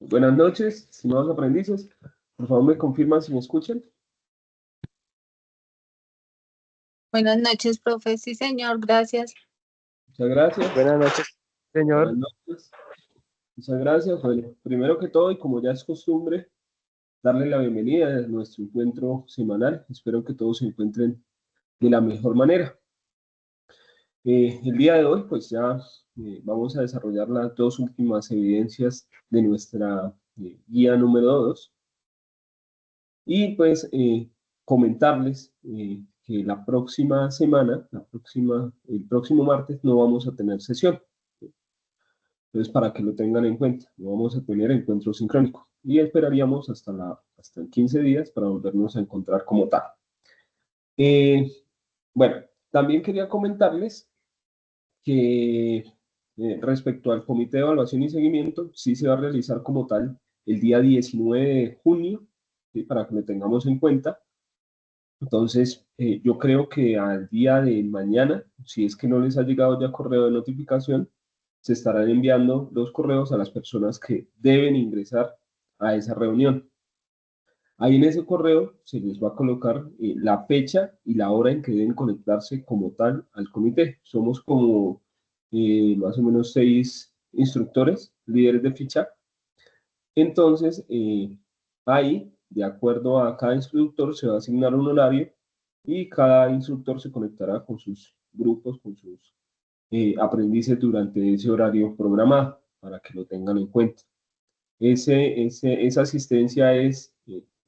Buenas noches, estimados aprendices. Por favor, me confirman si me escuchan. Buenas noches, profe. Sí, señor, gracias. Muchas gracias. Buenas noches, señor. Buenas noches. Muchas gracias. Bueno, primero que todo, y como ya es costumbre, darle la bienvenida a nuestro encuentro semanal. Espero que todos se encuentren de la mejor manera. El día de hoy, pues ya vamos a desarrollar las dos últimas evidencias de nuestra guía número 2. Y pues comentarles que la próxima semana, el próximo martes, no vamos a tener sesión. Entonces, para que lo tengan en cuenta, no vamos a tener encuentro sincrónico. Y esperaríamos hasta 15 días para volvernos a encontrar como tal. Bueno, también quería comentarles que respecto al comité de evaluación y seguimiento, sí se va a realizar como tal el día 19 de junio, ¿sí? Para que lo tengamos en cuenta. Entonces, yo creo que al día de mañana, si es que no les ha llegado ya correo de notificación, se estarán enviando los correos a las personas que deben ingresar a esa reunión. Ahí en ese correo se les va a colocar la fecha y la hora en que deben conectarse como tal al comité. Somos como más o menos 6 instructores, líderes de ficha. Entonces, ahí, de acuerdo a cada instructor, se va a asignar un horario y cada instructor se conectará con sus grupos, con sus aprendices durante ese horario programado, para que lo tengan en cuenta. Esa asistencia es,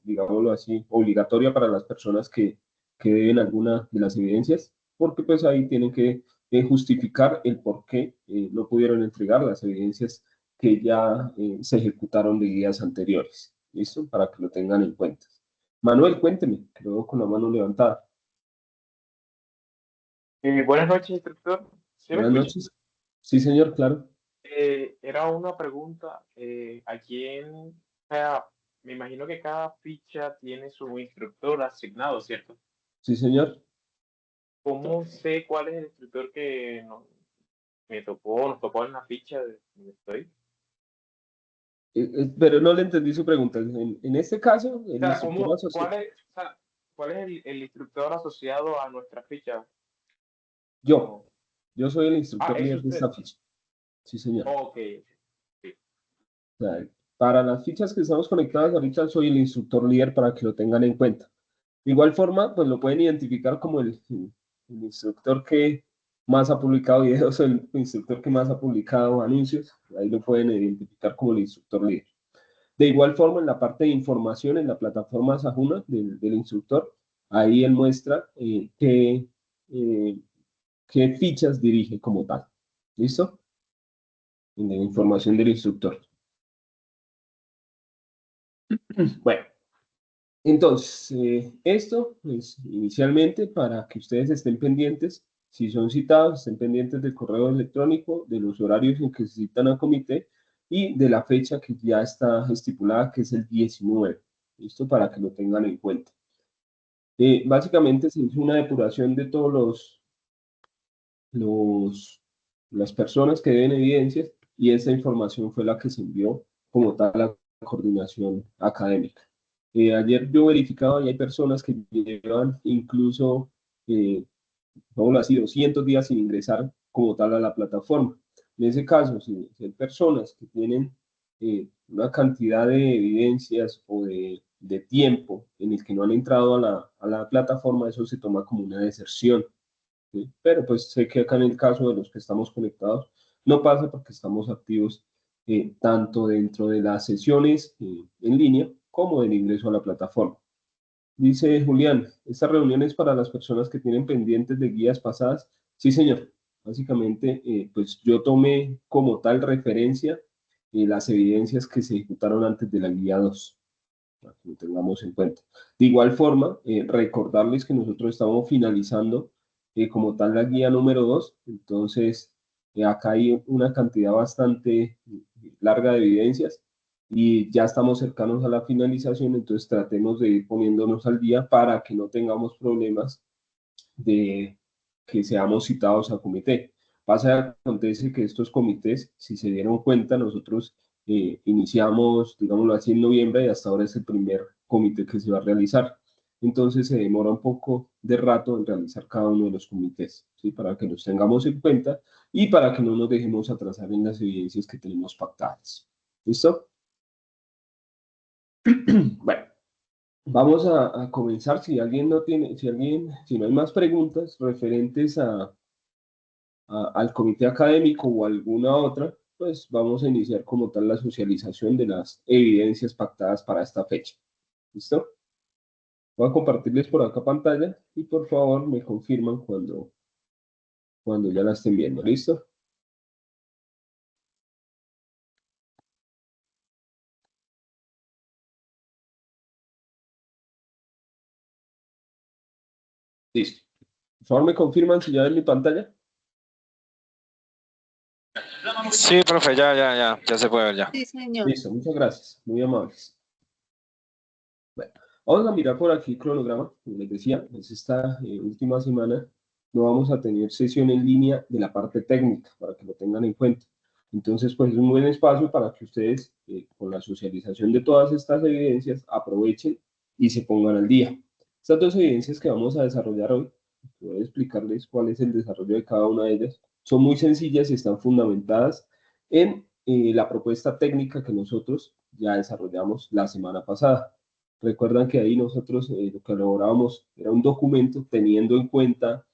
digámoslo así, obligatoria para las personas que deben alguna de las evidencias, porque pues ahí tienen que justificar el por qué no pudieron entregar las evidencias que ya se ejecutaron de guías anteriores. ¿Listo? Para que lo tengan en cuenta. Manuel, cuénteme, que lo veo con la mano levantada. Buenas noches, instructor. ¿Sí me Buenas escucha? noches. Sí, señor, claro. Era una pregunta. O sea, me imagino que cada ficha tiene su instructor asignado, ¿cierto? Sí, señor. ¿Cómo sé cuál es el instructor que nos tocó en la ficha de donde estoy? Pero no le entendí su pregunta. En este caso, O el sea, instructor asociado. ¿cuál es el instructor asociado a nuestra ficha? Yo, No. yo soy el instructor Es líder de usted. esta ficha. Sí, señor. Ok. Sí. O sea, para las fichas que estamos conectadas ahorita, soy el instructor líder para que lo tengan en cuenta. De igual forma, pues lo pueden identificar como el instructor que más ha publicado videos, el instructor que más ha publicado anuncios. Ahí lo pueden identificar como el instructor líder. De igual forma, en la parte de información, en la plataforma Sajuna del instructor, ahí él muestra eh, qué fichas dirige como tal. ¿Listo? En la información del instructor. Bueno, entonces, esto, pues, inicialmente, para que ustedes estén pendientes, si son citados, estén pendientes del correo electrónico, de los horarios en que se citan al comité y de la fecha que ya está estipulada, que es el 19. ¿Listo? Para que lo tengan en cuenta. Básicamente se hizo una depuración de todos los, las personas que deben evidencias y esa información fue la que se envió como tal a la coordinación académica. Ayer yo verificaba y hay personas que llevan incluso, así, 200 días sin ingresar como tal a la plataforma. En ese caso, si hay personas que tienen una cantidad de evidencias o de tiempo en el que no han entrado a la plataforma, eso se toma como una deserción. ¿Sí? Pero pues sé que acá en el caso de los que estamos conectados, no pasa porque estamos activos tanto dentro de las sesiones en línea como del ingreso a la plataforma. Dice Julián, ¿esta reunión es para las personas que tienen pendientes de guías pasadas? Sí, señor. Básicamente, pues yo tomé como tal referencia las evidencias que se ejecutaron antes de la guía 2, para que lo tengamos en cuenta. De igual forma, recordarles que nosotros estamos finalizando como tal la guía número 2, entonces acá hay una cantidad bastante larga de evidencias y ya estamos cercanos a la finalización, entonces tratemos de ir poniéndonos al día para que no tengamos problemas de que seamos citados a comité. Pasa, acontece que estos comités, si se dieron cuenta, nosotros iniciamos, digámoslo así, en noviembre y hasta ahora es el primer comité que se va a realizar. Entonces se demora un poco de rato en realizar cada uno de los comités, ¿sí? Para que los tengamos en cuenta y para que no nos dejemos atrasar en las evidencias que tenemos pactadas. ¿Listo? Bueno, vamos a comenzar. Si alguien no tiene, si no hay más preguntas referentes al comité académico o alguna otra, pues vamos a iniciar como tal la socialización de las evidencias pactadas para esta fecha. ¿Listo? Voy a compartirles por acá pantalla y por favor me confirman cuando ya la estén viendo. ¿Listo? Listo. Por favor me confirman si ya ven mi pantalla. Sí, profe, ya se puede ver ya. Sí, señor. Listo, muchas gracias, muy amables. Bueno, vamos a mirar por aquí el cronograma. Como les decía, pues esta última semana no vamos a tener sesión en línea de la parte técnica, para que lo tengan en cuenta. Entonces, pues es un buen espacio para que ustedes, con la socialización de todas estas evidencias, aprovechen y se pongan al día. Estas dos evidencias que vamos a desarrollar hoy, voy a explicarles cuál es el desarrollo de cada una de ellas. Son muy sencillas y están fundamentadas en la propuesta técnica que nosotros ya desarrollamos la semana pasada. Recuerdan que ahí nosotros lo que elaborábamos era un documento teniendo en cuenta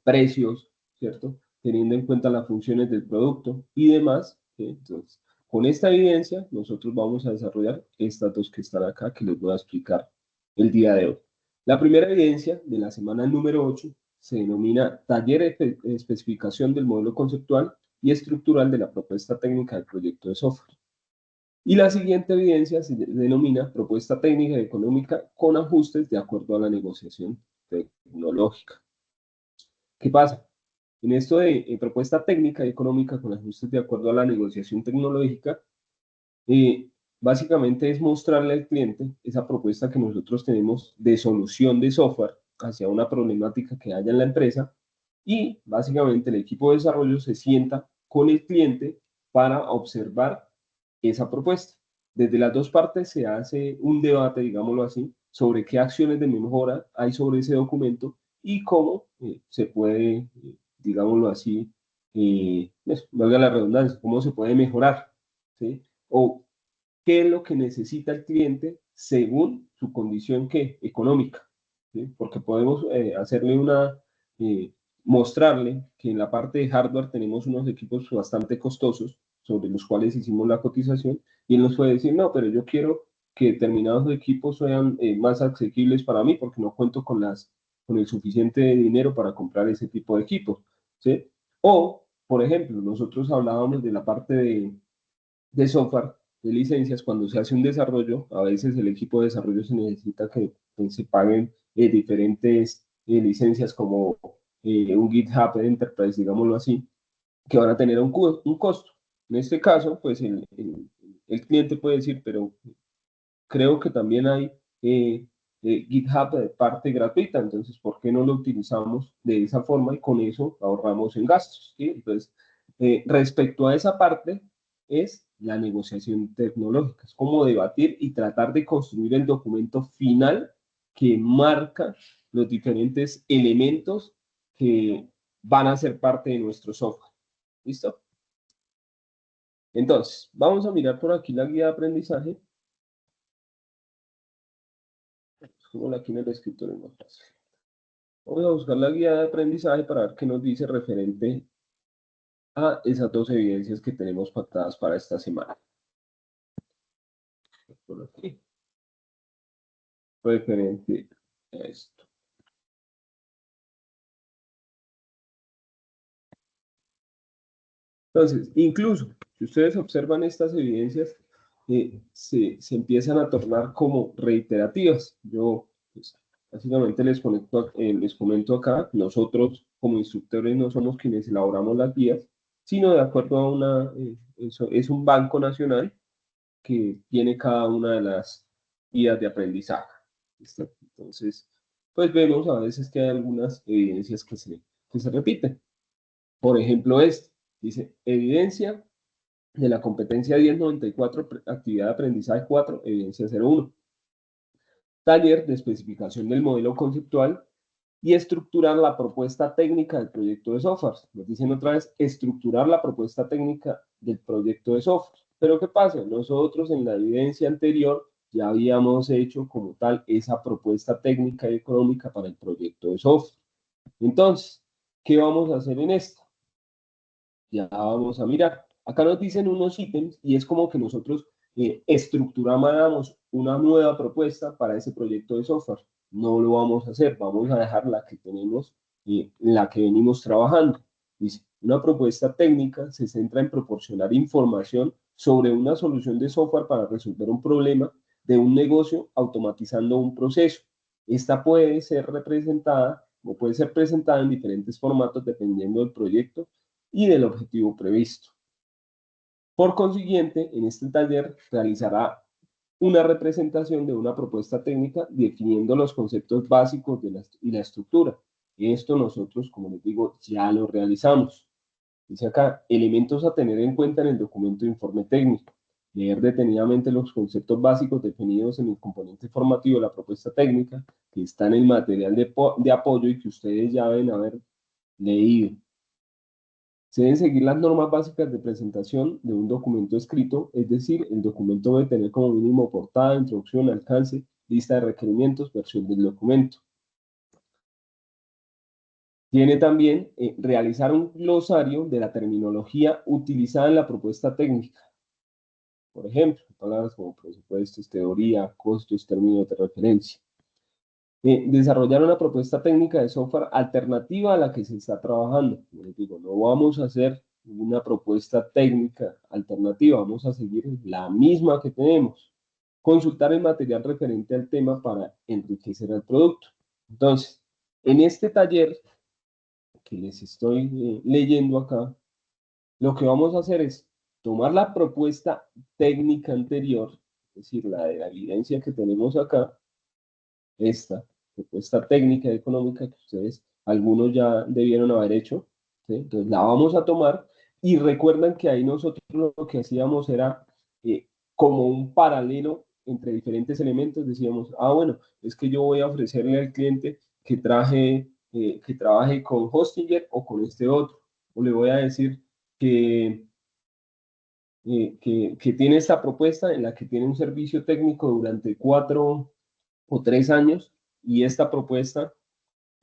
precios, ¿cierto? Teniendo en cuenta las funciones del producto y demás. ¿Sí? Entonces, con esta evidencia, nosotros vamos a desarrollar estas dos que están acá, que les voy a explicar el día de hoy. La primera evidencia de la semana número 8 se denomina taller de especificación del modelo conceptual y estructural de la propuesta técnica del proyecto de software. Y la siguiente evidencia se denomina propuesta técnica y económica con ajustes de acuerdo a la negociación tecnológica. ¿Qué pasa? En esto de propuesta técnica y económica con ajustes de acuerdo a la negociación tecnológica, básicamente es mostrarle al cliente esa propuesta que nosotros tenemos de solución de software hacia una problemática que haya en la empresa y básicamente el equipo de desarrollo se sienta con el cliente para observar esa propuesta. Desde las dos partes se hace un debate, digámoslo así, sobre qué acciones de mejora hay sobre ese documento y cómo se puede, digámoslo así, valga la redundancia, cómo se puede mejorar, ¿sí? O qué es lo que necesita el cliente según su condición económica, ¿sí? Porque podemos hacerle mostrarle que en la parte de hardware tenemos unos equipos bastante costosos sobre los cuales hicimos la cotización y él nos puede decir, no, pero yo quiero que determinados equipos sean más asequibles para mí porque no cuento con el suficiente dinero para comprar ese tipo de equipos, ¿sí? O, por ejemplo, nosotros hablábamos de la parte de software, de licencias, cuando se hace un desarrollo, a veces el equipo de desarrollo se necesita que se paguen diferentes licencias como un GitHub Enterprise, digámoslo así, que van a tener un costo. En este caso, pues el cliente puede decir, pero creo que también hay GitHub de parte gratuita, entonces, ¿por qué no lo utilizamos de esa forma y con eso ahorramos en gastos? ¿Sí? Entonces, respecto a esa parte, es la negociación tecnológica, es como debatir y tratar de construir el documento final que marca los diferentes elementos que van a ser parte de nuestro software. ¿Listo? Entonces, vamos a mirar por aquí la guía de aprendizaje. Como aquí en el escritorio más fácil. Vamos a buscar la guía de aprendizaje para ver qué nos dice referente a esas dos evidencias que tenemos pactadas para esta semana. Por aquí. Referente a esto. Entonces, incluso, si ustedes observan estas evidencias, se empiezan a tornar como reiterativas. Yo, pues, básicamente les comento acá, nosotros como instructores no somos quienes elaboramos las guías, sino de acuerdo a es un banco nacional que tiene cada una de las guías de aprendizaje. ¿Listo? Entonces, pues vemos a veces que hay algunas evidencias que se repiten. Por ejemplo, dice, evidencia de la competencia 1094, actividad de aprendizaje 4, evidencia 01. Taller de especificación del modelo conceptual y estructurar la propuesta técnica del proyecto de software. Nos dicen otra vez, estructurar la propuesta técnica del proyecto de software. Pero ¿qué pasa? Nosotros en la evidencia anterior ya habíamos hecho como tal esa propuesta técnica y económica para el proyecto de software. Entonces, ¿qué vamos a hacer en esto? Ya vamos a mirar. Acá nos dicen unos ítems y es como que nosotros estructuramos una nueva propuesta para ese proyecto de software. No lo vamos a hacer, vamos a dejar la que tenemos, la que venimos trabajando. Dice, una propuesta técnica se centra en proporcionar información sobre una solución de software para resolver un problema de un negocio automatizando un proceso. Esta puede ser representada o puede ser presentada en diferentes formatos dependiendo del proyecto y del objetivo previsto. Por consiguiente, en este taller realizará una representación de una propuesta técnica definiendo los conceptos básicos y la estructura. Esto nosotros, como les digo, ya lo realizamos. Dice acá, elementos a tener en cuenta en el documento de informe técnico. Leer detenidamente los conceptos básicos definidos en el componente formativo de la propuesta técnica, que está en el material de apoyo y que ustedes ya deben haber leído. Se deben seguir las normas básicas de presentación de un documento escrito, es decir, el documento debe tener como mínimo portada, introducción, alcance, lista de requerimientos, versión del documento. Tiene también realizar un glosario de la terminología utilizada en la propuesta técnica. Por ejemplo, palabras como presupuestos, teoría, costos, términos de referencia. Desarrollar una propuesta técnica de software alternativa a la que se está trabajando. Como les digo, no vamos a hacer una propuesta técnica alternativa, vamos a seguir la misma que tenemos. Consultar el material referente al tema para enriquecer el producto. Entonces, en este taller que les estoy leyendo acá, lo que vamos a hacer es tomar la propuesta técnica anterior, es decir, la de la evidencia que tenemos acá, esta propuesta técnica y económica que ustedes, algunos ya debieron haber hecho, ¿sí? Entonces la vamos a tomar y recuerdan que ahí nosotros lo que hacíamos era como un paralelo entre diferentes elementos, decíamos, bueno, es que yo voy a ofrecerle al cliente que trabaje con Hostinger o con este otro, o le voy a decir que tiene esta propuesta en la que tiene un servicio técnico durante 4 o 3 años y esta propuesta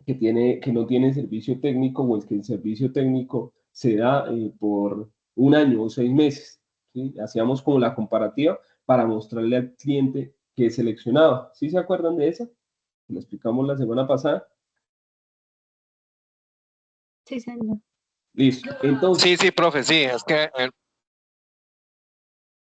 que no tiene servicio técnico o es que el servicio técnico se da por 1 año o 6 meses. ¿Sí? Hacíamos como la comparativa para mostrarle al cliente que seleccionaba. ¿Sí se acuerdan de esa? Lo explicamos la semana pasada. Sí, señor. Listo. Entonces, Sí, profe, sí, es que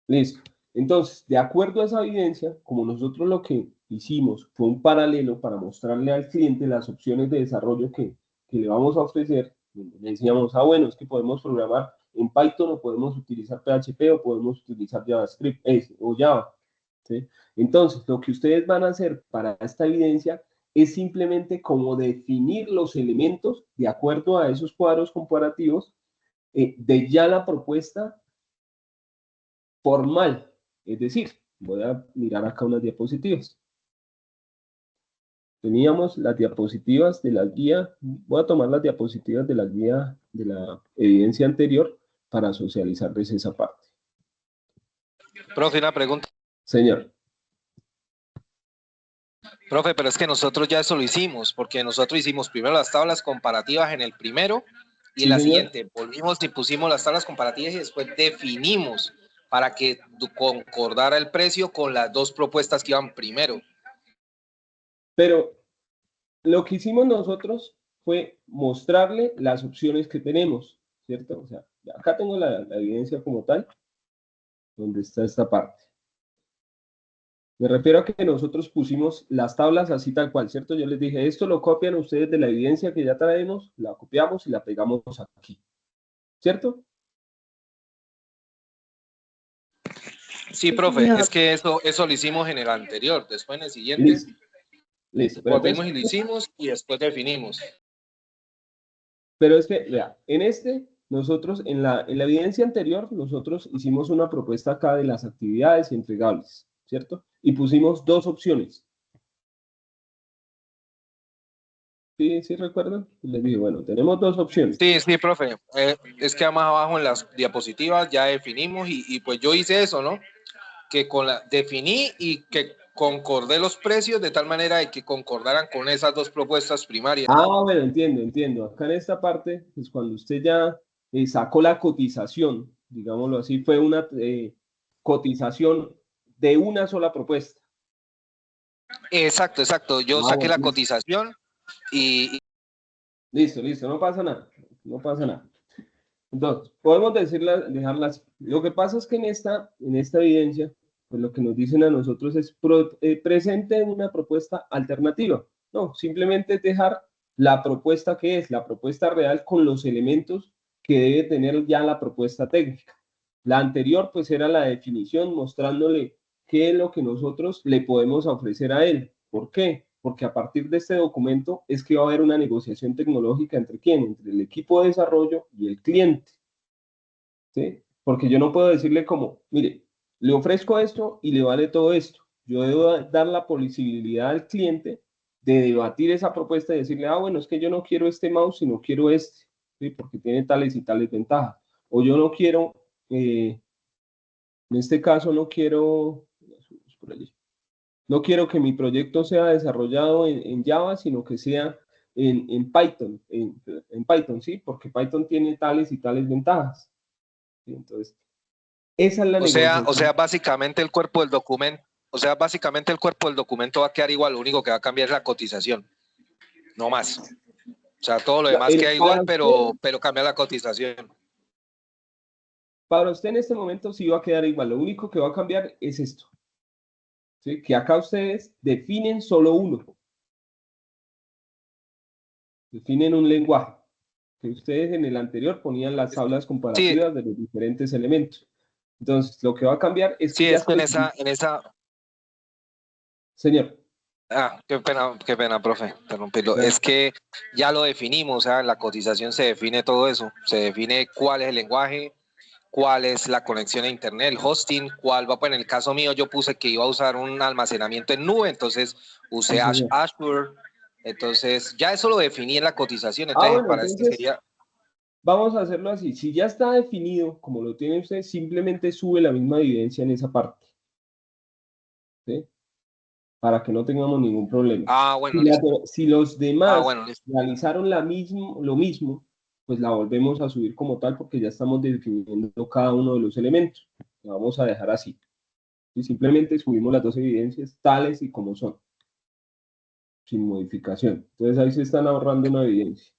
listo. Entonces, de acuerdo a esa evidencia, como nosotros lo que hicimos fue un paralelo para mostrarle al cliente las opciones de desarrollo que le vamos a ofrecer, le decíamos, bueno, es que podemos programar en Python o podemos utilizar PHP o podemos utilizar JavaScript o Java. ¿Sí? Entonces, lo que ustedes van a hacer para esta evidencia es simplemente como definir los elementos de acuerdo a esos cuadros comparativos de ya la propuesta formal. Es decir, voy a mirar acá unas diapositivas. Teníamos las diapositivas de la guía, voy a tomar las diapositivas de la guía de la evidencia anterior para socializarles esa parte. profe, una pregunta. Señor. Profe, pero es que nosotros ya eso lo hicimos, porque nosotros hicimos primero las tablas comparativas en el primero y en la siguiente volvimos y pusimos las tablas comparativas y después definimos para que concordara el precio con las dos propuestas que iban primero. Pero lo que hicimos nosotros fue mostrarle las opciones que tenemos, ¿cierto? O sea, acá tengo la evidencia como tal, donde está esta parte. Me refiero a que nosotros pusimos las tablas así tal cual, ¿cierto? Yo les dije, esto lo copian ustedes de la evidencia que ya traemos, la copiamos y la pegamos aquí, ¿cierto? Sí, profe, es que eso lo hicimos en el anterior, después en el siguiente. Listo. Volvimos y lo hicimos y después definimos. Pero es que, vea, en este nosotros en la evidencia anterior, nosotros hicimos una propuesta acá de las actividades y entregables, ¿cierto? Y pusimos dos opciones. ¿Sí, sí recuerdan? Les dije, bueno, tenemos dos opciones. Sí, sí, profe. Es que más abajo en las diapositivas ya definimos y pues yo hice eso, ¿no? Que definí y que concordé los precios de tal manera de que concordaran con esas dos propuestas primarias. Ah, bueno, entiendo. Acá en esta parte, pues cuando usted ya sacó la cotización, digámoslo así, fue una cotización de una sola propuesta. Exacto. Yo saqué la cotización y... Listo, no pasa nada. Entonces, podemos dejarlas. Lo que pasa es que en esta evidencia, pues lo que nos dicen a nosotros es presente una propuesta alternativa. No, simplemente dejar la propuesta que es, la propuesta real con los elementos que debe tener ya la propuesta técnica. La anterior, pues era la definición mostrándole qué es lo que nosotros le podemos ofrecer a él. ¿Por qué? Porque a partir de este documento es que va a haber una negociación tecnológica entre quién, entre el equipo de desarrollo y el cliente. ¿Sí? Porque yo no puedo decirle como, mire, le ofrezco esto y le vale todo esto. Yo debo dar la posibilidad al cliente de debatir esa propuesta y decirle, bueno, es que yo no quiero este mouse, sino quiero este, ¿sí? Porque tiene tales y tales ventajas. O yo no quiero, en este caso no quiero que mi proyecto sea desarrollado en Java, sino que sea en Python, en Python, ¿sí? Porque Python tiene tales y tales ventajas. ¿Sí? Entonces, esa es la negociación. O sea, básicamente el cuerpo del documento, va a quedar igual, lo único que va a cambiar es la cotización, no más. O sea, todo lo demás queda igual, pero cambia la cotización. Para usted en este momento sí va a quedar igual, lo único que va a cambiar es esto. ¿Sí? Que acá ustedes definen solo uno. Definen un lenguaje. Que ustedes en el anterior ponían las tablas comparativas de los diferentes elementos. Entonces, lo que va a cambiar es que sí, es que en esa... Señor. Qué pena, profe, interrumpirlo. Claro. Es que ya lo definimos, o sea, en la cotización se define todo eso. Se define cuál es el lenguaje, cuál es la conexión a internet, el hosting, cuál va. Pues en el caso mío yo puse que iba a usar un almacenamiento en nube, entonces usé Azure. Entonces ya eso lo definí en la cotización. Entonces, bueno, para entonces sería... Vamos a hacerlo así. Si ya está definido, como lo tiene usted, simplemente sube la misma evidencia en esa parte. ¿Sí? Para que no tengamos ningún problema. Bueno. Si los demás realizaron lo mismo, pues la volvemos a subir como tal porque ya estamos definiendo cada uno de los elementos. La vamos a dejar así. Y simplemente subimos las dos evidencias tales y como son, sin modificación. Entonces ahí se están ahorrando una evidencia.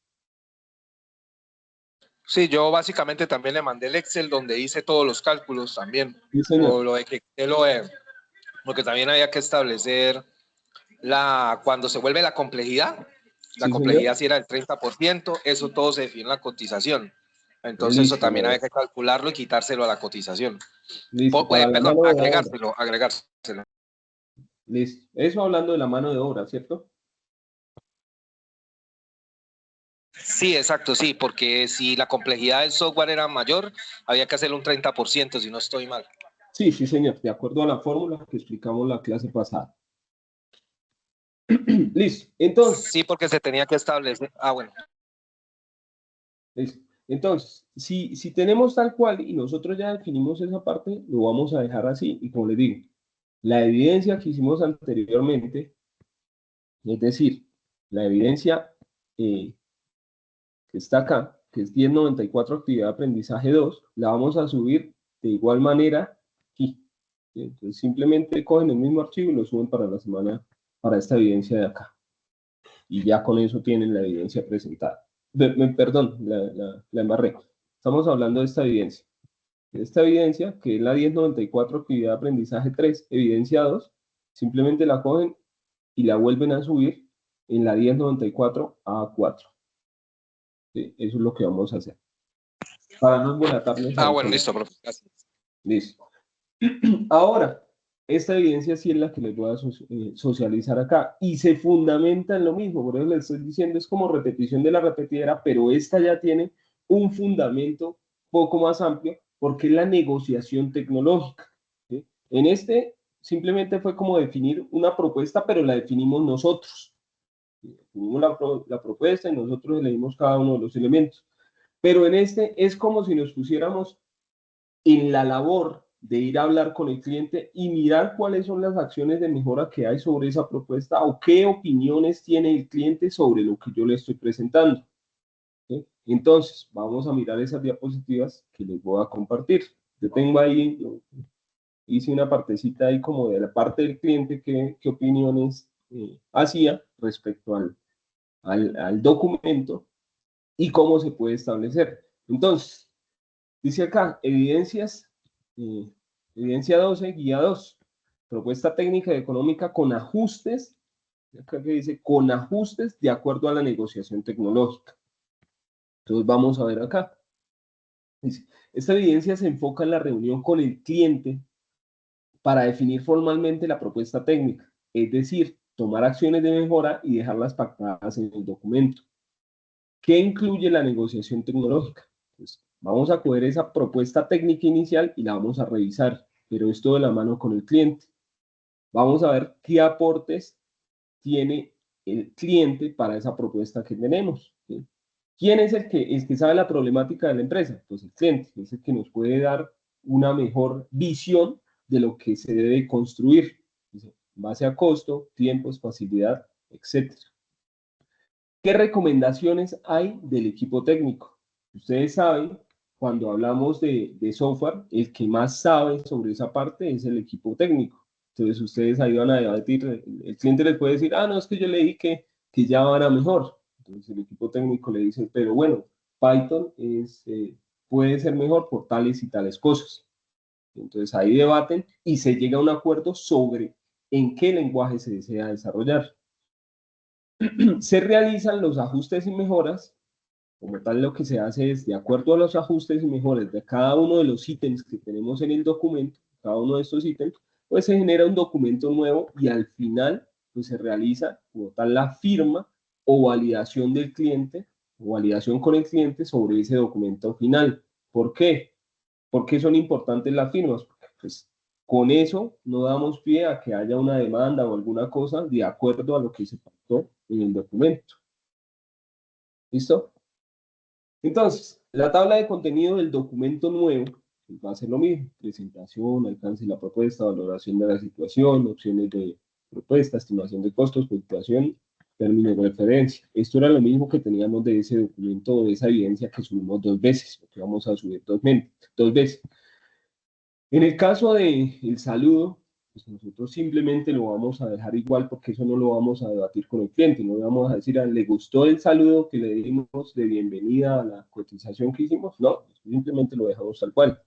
Sí, yo básicamente también le mandé el Excel donde hice todos los cálculos también. Sí, señor. O lo de que porque también había que establecer cuando se vuelve la complejidad. La complejidad si era del 30%, eso todo se define en la cotización. Entonces listo, eso también había que calcularlo y quitárselo a la cotización. Listo, Perdón, agregárselo. Listo. Eso hablando de la mano de obra, ¿cierto? Sí, exacto, sí, porque si la complejidad del software era mayor, había que hacerle un 30%, si no estoy mal. Sí, señor, de acuerdo a la fórmula que explicamos la clase pasada. Listo, entonces. Sí, porque se tenía que establecer. Bueno. Listo. Entonces, si tenemos tal cual y nosotros ya definimos esa parte, lo vamos a dejar así. Y como les digo, la evidencia que hicimos anteriormente, es decir, la evidencia que está acá, que es 1094 actividad de aprendizaje 2, la vamos a subir de igual manera aquí. Entonces, simplemente cogen el mismo archivo y lo suben para la semana, para esta evidencia de acá. Y ya con eso tienen la evidencia presentada. Perdón, la embarré. Estamos hablando de esta evidencia. Esta evidencia, que es la 1094 actividad de aprendizaje 3, evidencia 2, simplemente la cogen y la vuelven a subir en la 1094 A4. ¿Sí? Eso es lo que vamos a hacer. Para no embolatarles. Bueno, listo, profe. Gracias. Listo. Ahora, esta evidencia sí es la que les voy a socializar acá y se fundamenta en lo mismo, por eso les estoy diciendo, es como repetición de la repetidera, pero esta ya tiene un fundamento poco más amplio, porque es la negociación tecnológica, ¿sí? En este simplemente fue como definir una propuesta, pero la definimos nosotros. Definimos la propuesta y nosotros leímos cada uno de los elementos. Pero en este es como si nos pusiéramos en la labor de ir a hablar con el cliente y mirar cuáles son las acciones de mejora que hay sobre esa propuesta o qué opiniones tiene el cliente sobre lo que yo le estoy presentando. ¿Sí? Entonces, vamos a mirar esas diapositivas que les voy a compartir. Yo tengo ahí, hice una partecita ahí como de la parte del cliente, qué opiniones hacía respecto al documento y cómo se puede establecer. Entonces, dice acá, evidencia 12, guía 2, propuesta técnica y económica con ajustes, acá que dice, con ajustes de acuerdo a la negociación tecnológica. Entonces vamos a ver acá. Dice, esta evidencia se enfoca en la reunión con el cliente para definir formalmente la propuesta técnica, es decir, tomar acciones de mejora y dejarlas pactadas en el documento. ¿Qué incluye la negociación tecnológica? Pues vamos a coger esa propuesta técnica inicial y la vamos a revisar, pero esto de la mano con el cliente. Vamos a ver qué aportes tiene el cliente para esa propuesta que tenemos, ¿sí? ¿Quién es el que sabe la problemática de la empresa? Pues el cliente, es el que nos puede dar una mejor visión de lo que se debe construir, en base a costo, tiempo, facilidad, etc. ¿Qué recomendaciones hay del equipo técnico? Ustedes saben, cuando hablamos de software, el que más sabe sobre esa parte es el equipo técnico. Entonces ustedes ahí van a debatir, el cliente les puede decir, no, es que yo le dije que Java era mejor. Entonces el equipo técnico le dice, pero bueno, Python puede ser mejor por tales y tales cosas. Entonces ahí debaten y se llega a un acuerdo sobre en qué lenguaje se desea desarrollar. Se realizan los ajustes y mejoras, como tal lo que se hace es, de acuerdo a los ajustes y mejoras de cada uno de los ítems que tenemos en el documento, cada uno de estos ítems, pues se genera un documento nuevo y al final pues se realiza como tal la firma o validación del cliente, o validación con el cliente sobre ese documento final. ¿Por qué? ¿Por qué son importantes las firmas? Porque pues con eso no damos pie a que haya una demanda o alguna cosa de acuerdo a lo que se pactó en el documento. ¿Listo? Entonces, la tabla de contenido del documento nuevo va a ser lo mismo: presentación, alcance de la propuesta, valoración de la situación, opciones de propuesta, estimación de costos, puntuación, términos de referencia. Esto era lo mismo que teníamos de ese documento, de esa evidencia que subimos 2 veces, porque vamos a subir 2 veces. En el caso del saludo, pues nosotros simplemente lo vamos a dejar igual, porque eso no lo vamos a debatir con el cliente, no le vamos a decir, ¿le gustó el saludo que le dimos de bienvenida a la cotización que hicimos? No, simplemente lo dejamos tal cual.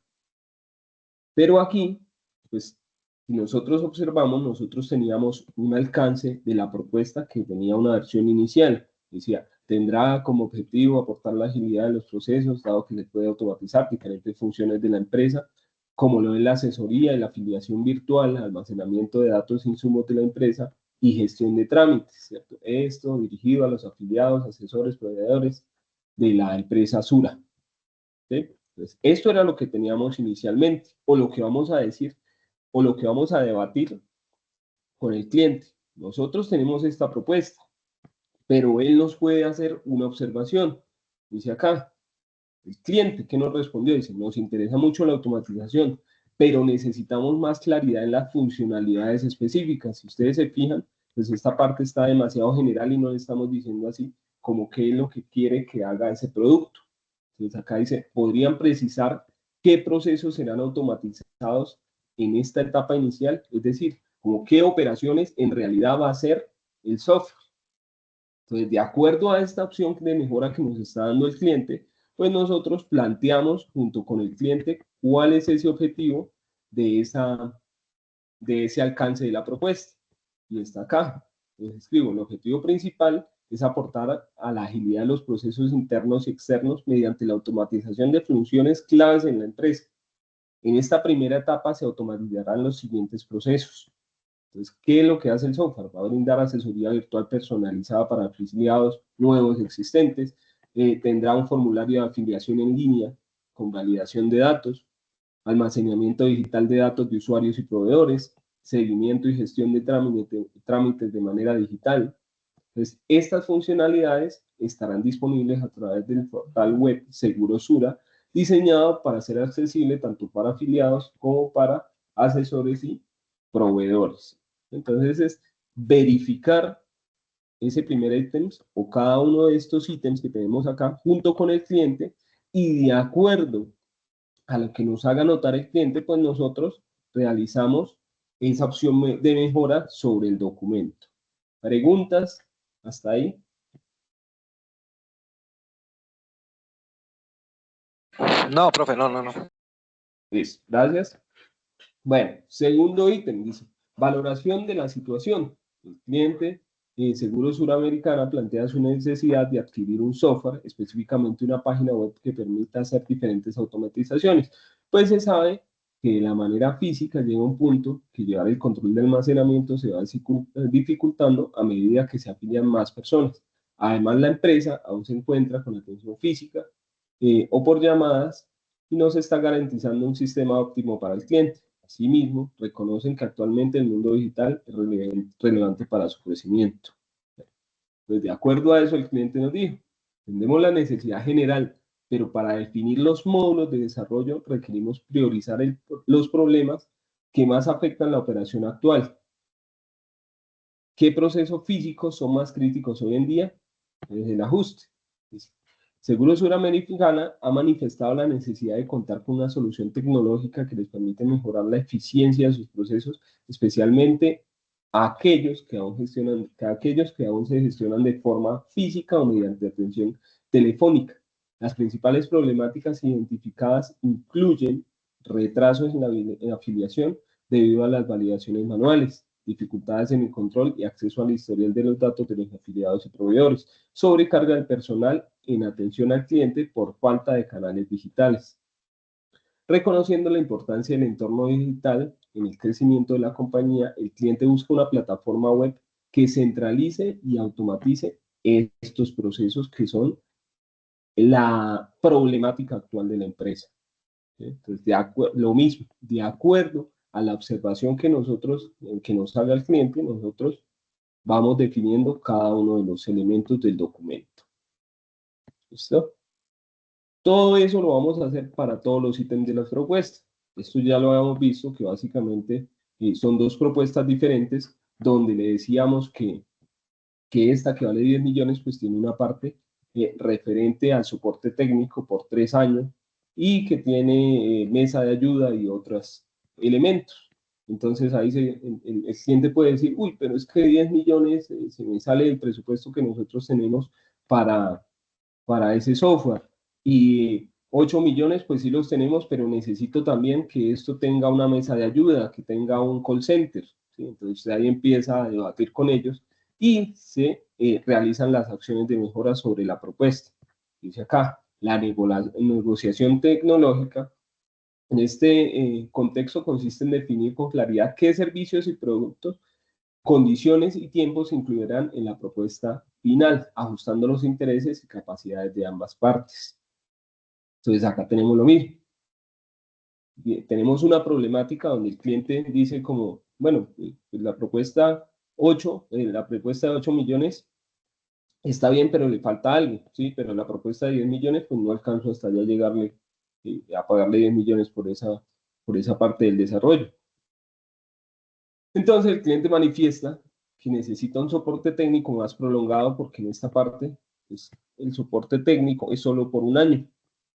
Pero aquí, pues, si nosotros observamos, nosotros teníamos un alcance de la propuesta que tenía una versión inicial. Decía, tendrá como objetivo aportar la agilidad de los procesos, dado que se puede automatizar diferentes funciones de la empresa, como lo es la asesoría y la afiliación virtual, almacenamiento de datos e insumos de la empresa y gestión de trámites, ¿cierto? Esto dirigido a los afiliados, asesores, proveedores de la empresa Sura, ¿sí? Entonces, esto era lo que teníamos inicialmente, o lo que vamos a decir, o lo que vamos a debatir con el cliente. Nosotros tenemos esta propuesta, pero él nos puede hacer una observación. Dice acá, el cliente que nos respondió, dice, nos interesa mucho la automatización, pero necesitamos más claridad en las funcionalidades específicas. Si ustedes se fijan, pues esta parte está demasiado general y no le estamos diciendo así como qué es lo que quiere que haga ese producto. Entonces acá dice, podrían precisar qué procesos serán automatizados en esta etapa inicial, es decir, como qué operaciones en realidad va a hacer el software. Entonces, de acuerdo a esta opción de mejora que nos está dando el cliente, pues nosotros planteamos junto con el cliente cuál es ese objetivo de ese alcance de la propuesta. Y está acá. Entonces escribo, el objetivo principal es aportar a la agilidad de los procesos internos y externos mediante la automatización de funciones claves en la empresa. En esta primera etapa se automatizarán los siguientes procesos. Entonces, ¿qué es lo que hace el software? Va a brindar asesoría virtual personalizada para afiliados nuevos, existentes, tendrá un formulario de afiliación en línea con validación de datos, almacenamiento digital de datos de usuarios y proveedores, seguimiento y gestión de trámites de manera digital. Entonces, estas funcionalidades estarán disponibles a través del portal web Segurosura, diseñado para ser accesible tanto para afiliados como para asesores y proveedores. Entonces, es verificar ese primer ítem o cada uno de estos ítems que tenemos acá junto con el cliente, y de acuerdo a lo que nos haga notar el cliente, pues nosotros realizamos esa opción de mejora sobre el documento. ¿Preguntas? ¿Hasta ahí? No, profe, no. Listo, gracias. Bueno, segundo ítem, dice, valoración de la situación. El cliente Seguro Suramericana plantea su necesidad de adquirir un software, específicamente una página web que permita hacer diferentes automatizaciones. Pues se sabe que de la manera física llega un punto que llevar el control de almacenamiento se va dificultando a medida que se afilian más personas. Además, la empresa aún se encuentra con atención física o por llamadas y no se está garantizando un sistema óptimo para el cliente. Asimismo, reconocen que actualmente el mundo digital es relevante para su crecimiento. Pues de acuerdo a eso, el cliente nos dijo, entendemos la necesidad general, pero para definir los módulos de desarrollo requerimos priorizar los problemas que más afectan la operación actual. ¿Qué procesos físicos son más críticos hoy en día? Es el ajuste. Seguro Suramericana ha manifestado la necesidad de contar con una solución tecnológica que les permite mejorar la eficiencia de sus procesos, especialmente a aquellos que aún se gestionan de forma física o mediante atención telefónica. Las principales problemáticas identificadas incluyen retrasos en la afiliación debido a las validaciones manuales, dificultades en el control y acceso al historial de los datos de los afiliados y proveedores, sobrecarga del personal en atención al cliente por falta de canales digitales. Reconociendo la importancia del entorno digital en el crecimiento de la compañía, el cliente busca una plataforma web que centralice y automatice estos procesos que son la problemática actual de la empresa. Entonces, lo mismo, de acuerdo a la observación que nos haga el cliente, nosotros vamos definiendo cada uno de los elementos del documento. ¿Listo? Todo eso lo vamos a hacer para todos los ítems de las propuestas. Esto ya lo habíamos visto, que básicamente son dos propuestas diferentes, donde le decíamos que esta que vale 10 millones, pues tiene una parte referente al soporte técnico por 3 años, y que tiene mesa de ayuda y otros elementos. Entonces ahí el cliente puede decir, uy, pero es que 10 millones se me sale el presupuesto que nosotros tenemos para ese software, y 8 millones pues sí los tenemos, pero necesito también que esto tenga una mesa de ayuda, que tenga un call center, ¿sí? Entonces ahí empieza a debatir con ellos y se realizan las acciones de mejora sobre la propuesta. Dice acá, la negociación tecnológica en este contexto consiste en definir con claridad qué servicios y productos, condiciones y tiempos se incluirán en la propuesta final, ajustando los intereses y capacidades de ambas partes. Entonces acá tenemos lo mismo. Tenemos una problemática donde el cliente dice como, bueno, la propuesta de 8 millones está bien, pero le falta algo, ¿sí? Pero la propuesta de 10 millones, pues no alcanzo hasta ya llegarle a pagarle 10 millones por esa parte del desarrollo. Entonces el cliente manifiesta que necesita un soporte técnico más prolongado, porque en esta parte pues, el soporte técnico es solo por un año,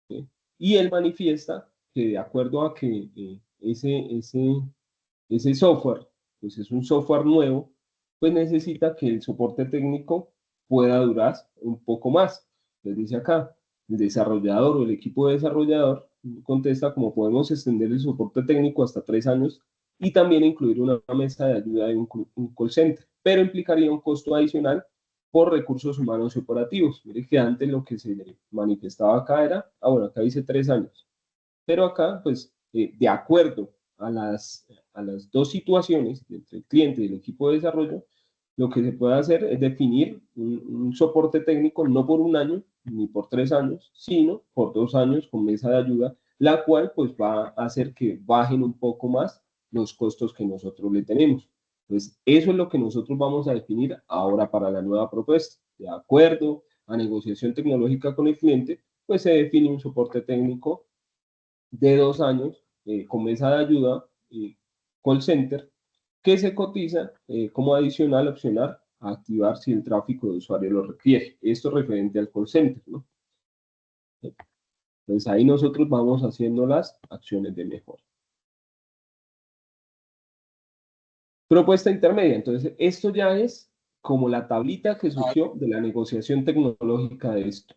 ¿sí? Y él manifiesta que de acuerdo a que ese software pues es un software nuevo, pues necesita que el soporte técnico pueda durar un poco más. Les dice acá, el desarrollador o el equipo de desarrollador contesta como podemos extender el soporte técnico hasta 3 años y también incluir una mesa de ayuda de un call center, pero implicaría un costo adicional por recursos humanos y operativos. Mire que antes lo que se manifestaba acá era, bueno, acá dice 3 años, pero acá, pues, de acuerdo a las dos situaciones, entre el cliente y el equipo de desarrollo, lo que se puede hacer es definir un soporte técnico no por un año, ni por 3 años, sino por 2 años con mesa de ayuda, la cual pues va a hacer que bajen un poco más los costos que nosotros le tenemos. Entonces, eso es lo que nosotros vamos a definir ahora para la nueva propuesta. De acuerdo a negociación tecnológica con el cliente, pues se define un soporte técnico de 2 años con mesa de ayuda, call center, que se cotiza como adicional opcional a activar si el tráfico de usuario lo requiere. Esto referente al call center, ¿no? Entonces ahí nosotros vamos haciendo las acciones de mejora. Propuesta intermedia. Entonces esto ya es como la tablita que surgió de la negociación tecnológica de esto.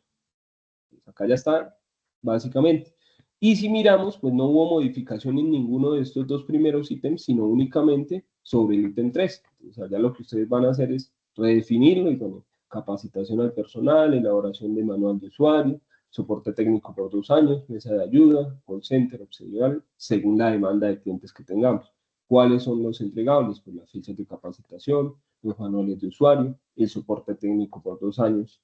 Pues acá ya está, básicamente. Y si miramos, pues no hubo modificación en ninguno de estos dos primeros ítems, sino únicamente sobre el ítem 3. Entonces allá lo que ustedes van a hacer es redefinirlo y bueno, capacitación al personal, elaboración de manual de usuario, soporte técnico por 2 años, mesa de ayuda, call center opcional, según la demanda de clientes que tengamos. ¿Cuáles son los entregables? Pues las fechas de capacitación, los manuales de usuario, el soporte técnico por 2 años,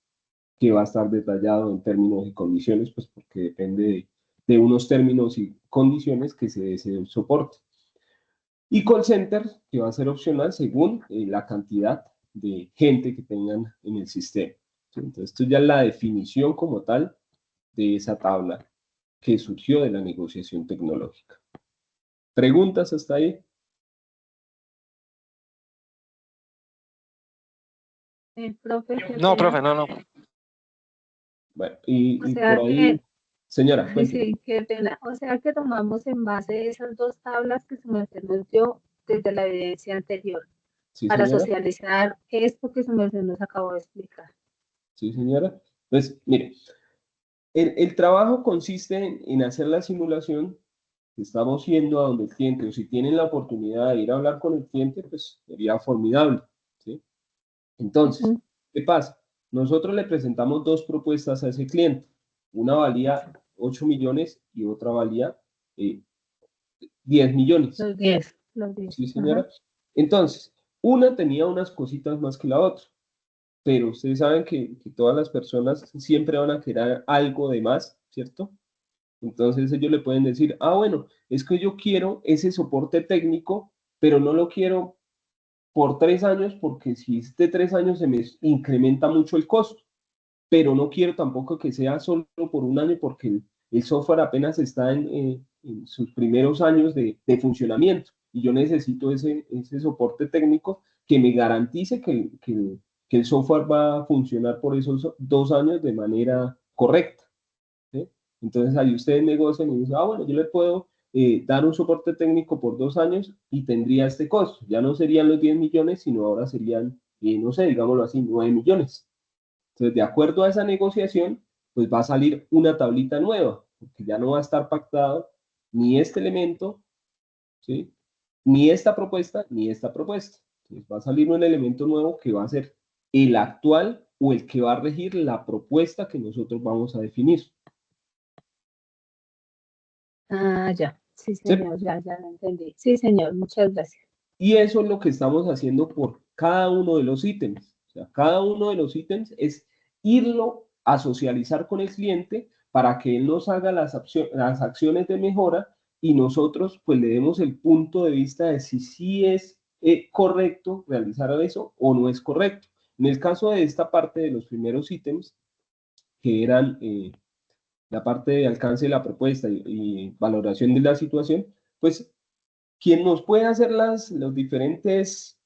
que va a estar detallado en términos y condiciones, pues porque depende de unos términos y condiciones que se desee el soporte. Y call center, que va a ser opcional según la cantidad de gente que tengan en el sistema. ¿Sí? Entonces, esto ya es la definición como tal de esa tabla que surgió de la negociación tecnológica. ¿Preguntas hasta ahí? Profe, No, profe, no. Bueno, o y sea por ahí, que, señora, sí, cuénteme. sí, qué pena. O sea que tomamos en base esas dos tablas que se nos dio desde la evidencia anterior Sí, para señora. socializar esto que se nos acabó de explicar. Sí, señora. Pues, mire, el trabajo consiste en hacer la simulación que estamos yendo a donde el cliente, o si tienen la oportunidad de ir a hablar con el cliente, pues sería formidable, ¿sí? Entonces, Ujú. ¿qué pasa? Nosotros le presentamos dos propuestas a ese cliente. Una valía 8 millones y otra valía 10 millones. Los 10. ¿Sí, Ajá. señora? Entonces, una tenía unas cositas más que la otra, pero ustedes saben que todas las personas siempre van a querer algo de más, ¿cierto? Entonces ellos le pueden decir, ah, bueno, es que yo quiero ese soporte técnico, pero no lo quiero por 3 años porque si es de 3 años se me incrementa mucho el costo, pero no quiero tampoco que sea solo por 1 año porque el software apenas está en sus primeros años de funcionamiento y yo necesito ese soporte técnico que me garantice que el software va a funcionar por esos 2 años de manera correcta. ¿Sí? Entonces ahí ustedes negocian y dicen, ah, bueno, yo le puedo dar un soporte técnico por 2 años y tendría este costo. Ya no serían los 10 millones, sino ahora serían, no sé, digámoslo así, 9 millones. Entonces, de acuerdo a esa negociación, pues va a salir una tablita nueva, porque ya no va a estar pactado ni este elemento, ¿sí? Ni esta propuesta, ni esta propuesta. Entonces va a salir un elemento nuevo que va a ser el actual o el que va a regir la propuesta que nosotros vamos a definir. Ah, ya. Sí, ¿Sí? señor, ya lo entendí. Sí, señor, muchas gracias. Y eso es lo que estamos haciendo por cada uno de los ítems. O sea, cada uno de los ítems es irlo a socializar con el cliente para que él nos haga las acciones de mejora y nosotros pues le demos el punto de vista de si sí es correcto realizar eso o no es correcto. En el caso de esta parte de los primeros ítems, que eran la parte de alcance de la propuesta y valoración de la situación, pues quien nos puede hacer las diferentes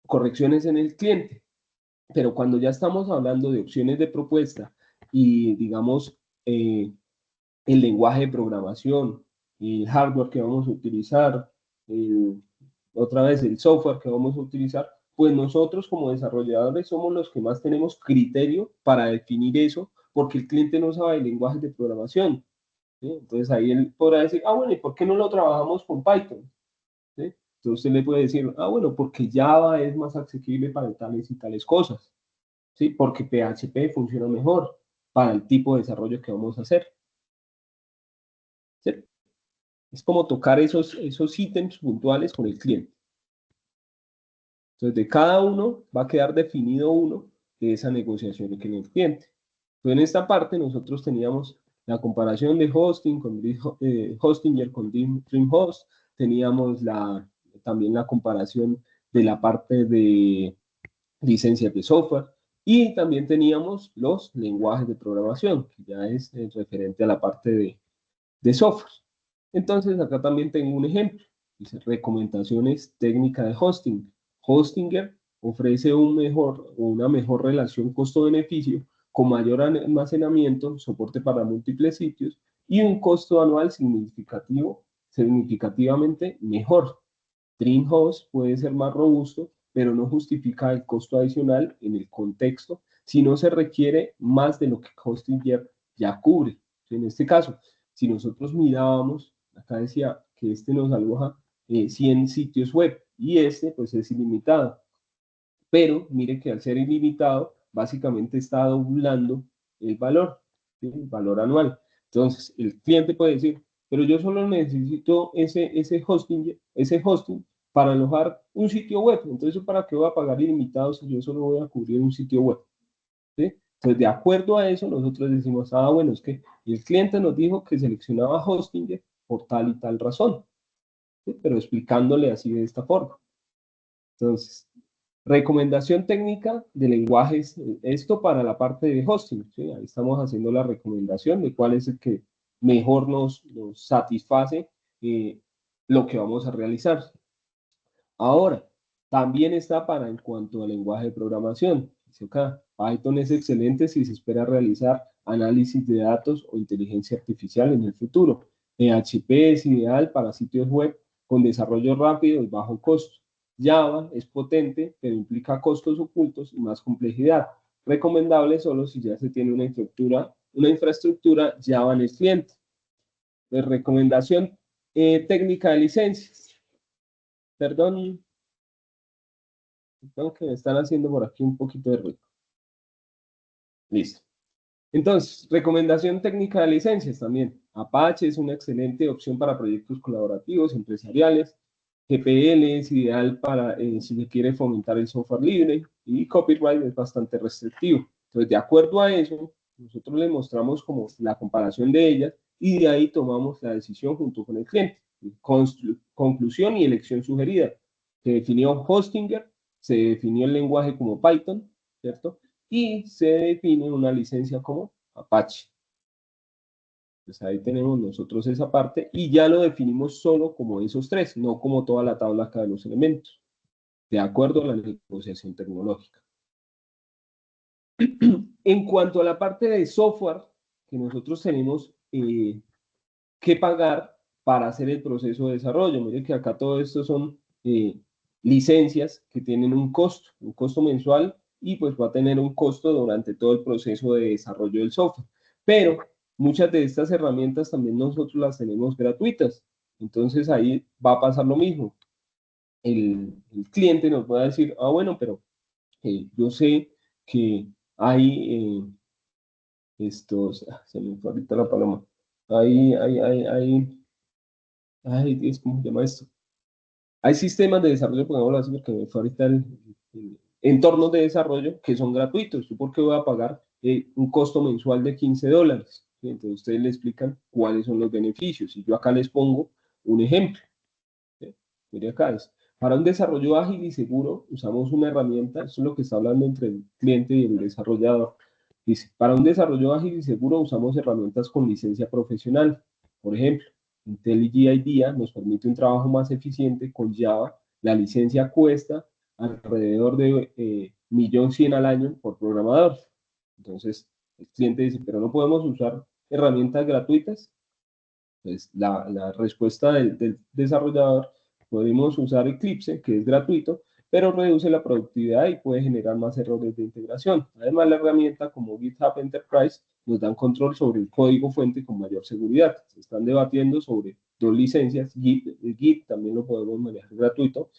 correcciones en el cliente. Pero cuando ya estamos hablando de opciones de propuesta y, digamos, el lenguaje de programación, el hardware que vamos a utilizar, otra vez el software que vamos a utilizar, pues nosotros como desarrolladores somos los que más tenemos criterio para definir eso, porque el cliente no sabe el lenguaje de programación. ¿Sí? Entonces ahí él podrá decir, ah, bueno, ¿y por qué no lo trabajamos con Python? ¿Sí? Entonces usted le puede decir, ah, bueno, porque Java es más asequible para tales y tales cosas, ¿sí? Porque PHP funciona mejor para el tipo de desarrollo que vamos a hacer. ¿Sí? Es como tocar esos ítems puntuales con el cliente. Entonces, de cada uno va a quedar definido uno de esa negociación con el cliente. Entonces, en esta parte nosotros teníamos la comparación de hosting con Hostinger con DreamHost, teníamos también la comparación de la parte de licencias de software, y también teníamos los lenguajes de programación, que ya es referente a la parte de software. Entonces, acá también tengo un ejemplo. Dice, recomendaciones técnicas de hosting. Hostinger ofrece una mejor relación costo-beneficio con mayor almacenamiento, soporte para múltiples sitios y un costo anual significativamente mejor. DreamHost puede ser más robusto, pero no justifica el costo adicional en el contexto si no se requiere más de lo que Hostinger ya cubre. En este caso, si nosotros mirábamos, acá decía que este nos aloja 100 sitios web y este pues es ilimitado. Pero mire que al ser ilimitado, básicamente está doblando el valor, ¿sí? El valor anual. Entonces, el cliente puede decir, pero yo solo necesito ese hosting para alojar un sitio web. Entonces, ¿para qué voy a pagar ilimitado si yo solo voy a cubrir un sitio web? ¿Sí? Entonces, de acuerdo a eso, nosotros decimos, bueno, es que el cliente nos dijo que seleccionaba Hostinger por tal y tal razón, ¿sí? Pero explicándole así de esta forma. Entonces, recomendación técnica de lenguajes, esto para la parte de hosting, ¿sí? Ahí estamos haciendo la recomendación de cuál es el que mejor nos satisface lo que vamos a realizar. Ahora, también está para en cuanto al lenguaje de programación. Dice acá, Python es excelente si se espera realizar análisis de datos o inteligencia artificial en el futuro. PHP es ideal para sitios web con desarrollo rápido y bajo costo. Java es potente, pero implica costos ocultos y más complejidad. Recomendable solo si ya se tiene una infraestructura Java en el cliente. De recomendación técnica de licencias. Perdón, que me están haciendo por aquí un poquito de ruido. Listo. Entonces, recomendación técnica de licencias también. Apache es una excelente opción para proyectos colaborativos, empresariales. GPL es ideal para si se quiere fomentar el software libre, y copyright es bastante restrictivo. Entonces, de acuerdo a eso, nosotros le mostramos como la comparación de ellas y de ahí tomamos la decisión junto con el cliente. Conclusión y elección sugerida. Se definió Hostinger, se definió el lenguaje como Python, ¿cierto? Y se define una licencia como Apache. Pues ahí tenemos nosotros esa parte y ya lo definimos solo como esos tres, no como toda la tabla acá de los elementos, de acuerdo a la negociación tecnológica. En cuanto a la parte de software que nosotros tenemos que pagar para hacer el proceso de desarrollo, miren que acá todo esto son licencias que tienen un costo mensual, y pues va a tener un costo durante todo el proceso de desarrollo del software. Pero muchas de estas herramientas también nosotros las tenemos gratuitas. Entonces ahí va a pasar lo mismo. El cliente nos va a decir, bueno, pero yo sé que hay estos, se me fue ahorita la paloma, ay, Dios, ¿cómo se llama esto? Hay sistemas de desarrollo, pongámoslo así, porque me fue ahorita el entornos de desarrollo que son gratuitos. ¿Yo por qué voy a pagar un costo mensual de $15? ¿Sí? Entonces ustedes le explican cuáles son los beneficios. Y yo acá les pongo un ejemplo. ¿Sí? Mire acá, para un desarrollo ágil y seguro usamos una herramienta, eso es lo que está hablando entre el cliente y el desarrollador. Dice, para un desarrollo ágil y seguro usamos herramientas con licencia profesional. Por ejemplo, IntelliJ IDEA nos permite un trabajo más eficiente con Java. La licencia cuesta alrededor de 1.100.000 al año por programador. Entonces, el cliente dice, pero no podemos usar herramientas gratuitas. Pues la respuesta del desarrollador, podemos usar Eclipse, que es gratuito, pero reduce la productividad y puede generar más errores de integración. Además, la herramienta como GitHub Enterprise nos da un control sobre el código fuente con mayor seguridad. Se están debatiendo sobre dos licencias. Git también lo podemos manejar gratuito.